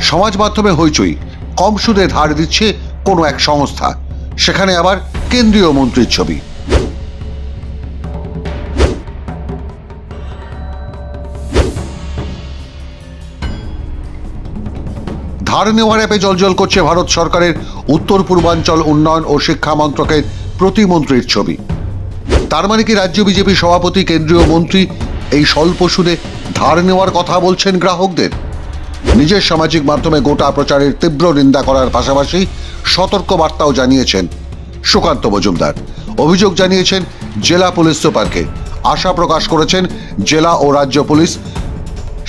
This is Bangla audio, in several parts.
সমাজ মাধ্যমে হইচই, কম সুদে ধার দিচ্ছে কোনো এক সংস্থা, সেখানে আবার কেন্দ্রীয় মন্ত্রীর ছবি। ধার নেওয়ার অ্যাপে জলজল করছে ভারত সরকারের উত্তর পূর্বাঞ্চল উন্নয়ন ও শিক্ষা মন্ত্রকের প্রতিমন্ত্রীর ছবি। তার মানে কি রাজ্য বিজেপি সভাপতি, কেন্দ্রীয় মন্ত্রী এই স্বল্প সুদে ধার নেওয়ার কথা বলছেন গ্রাহকদের? নিজের সামাজিক মাধ্যমে গোটা প্রচারের তীব্র নিন্দা করার পাশাপাশি সতর্ক বার্তাও জানিয়েছেন সুকান্ত মজুমদার। অভিযোগ জানিয়েছেন জেলা পুলিশ সুপারকে। আশা প্রকাশ করেছেন জেলা ও রাজ্য পুলিশ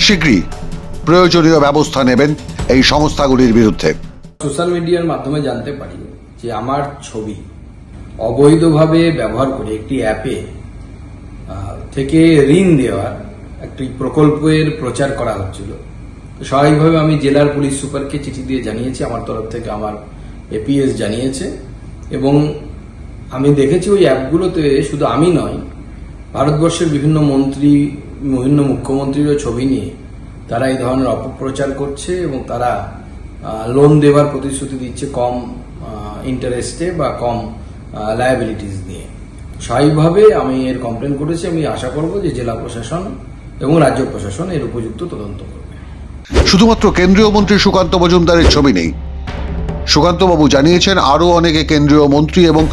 শীঘ্রই প্রয়োজনীয় ব্যবস্থা নেবেন এই সংস্থাগুলির বিরুদ্ধে। সোশ্যাল মিডিয়ার মাধ্যমে জানতে পারি যে আমার ছবি অবৈধভাবে ব্যবহার করে একটি অ্যাপে থেকে ঋণ দেওয়ার একটি প্রকল্পের প্রচার করা হচ্ছিল। স্বাভাবিকভাবে আমি জেলার পুলিশ সুপারকে চিঠি দিয়ে জানিয়েছি, আমার তরফ থেকে আমার এপিএস জানিয়েছে, এবং আমি দেখেছি ওই অ্যাপগুলোতে শুধু আমি নয়, ভারতবর্ষের বিভিন্ন মন্ত্রী, বিভিন্ন মুখ্যমন্ত্রীরও ছবি নিয়ে তারা এই ধরনের অপপ্রচার করছে এবং তারা লোন দেওয়ার প্রতিশ্রুতি দিচ্ছে কম ইন্টারেস্টে বা কম লায়াবিলিটিস নিয়ে। স্বাভাবিকভাবে আমি এর কমপ্লেন করেছি। আমি আশা করব যে জেলা প্রশাসন এবং রাজ্য প্রশাসন এর উপযুক্ত তদন্ত করবে। শুধুমাত্র কেন্দ্রীয় মন্ত্রী সুকান্ত মজুমদারের ছবি নেই। সুকান্তবাবু জানিয়েছেন আরও অনেকে কেন্দ্রীয় মন্ত্রী এবং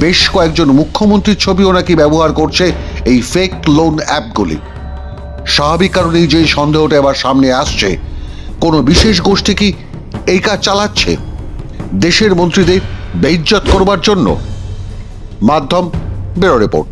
বেশ কয়েকজন মুখ্যমন্ত্রীর ছবিও নাকি ব্যবহার করছে এই ফেক লোন অ্যাপগুলি। স্বাভাবিক কারণেই যে সন্দেহটা এবার সামনে আসছে, কোনো বিশেষ গোষ্ঠী কি এই কাজ চালাচ্ছে দেশের মন্ত্রীদের বেইজ্জত করবার জন্য? মাধ্যম ব্যুরো রিপোর্ট।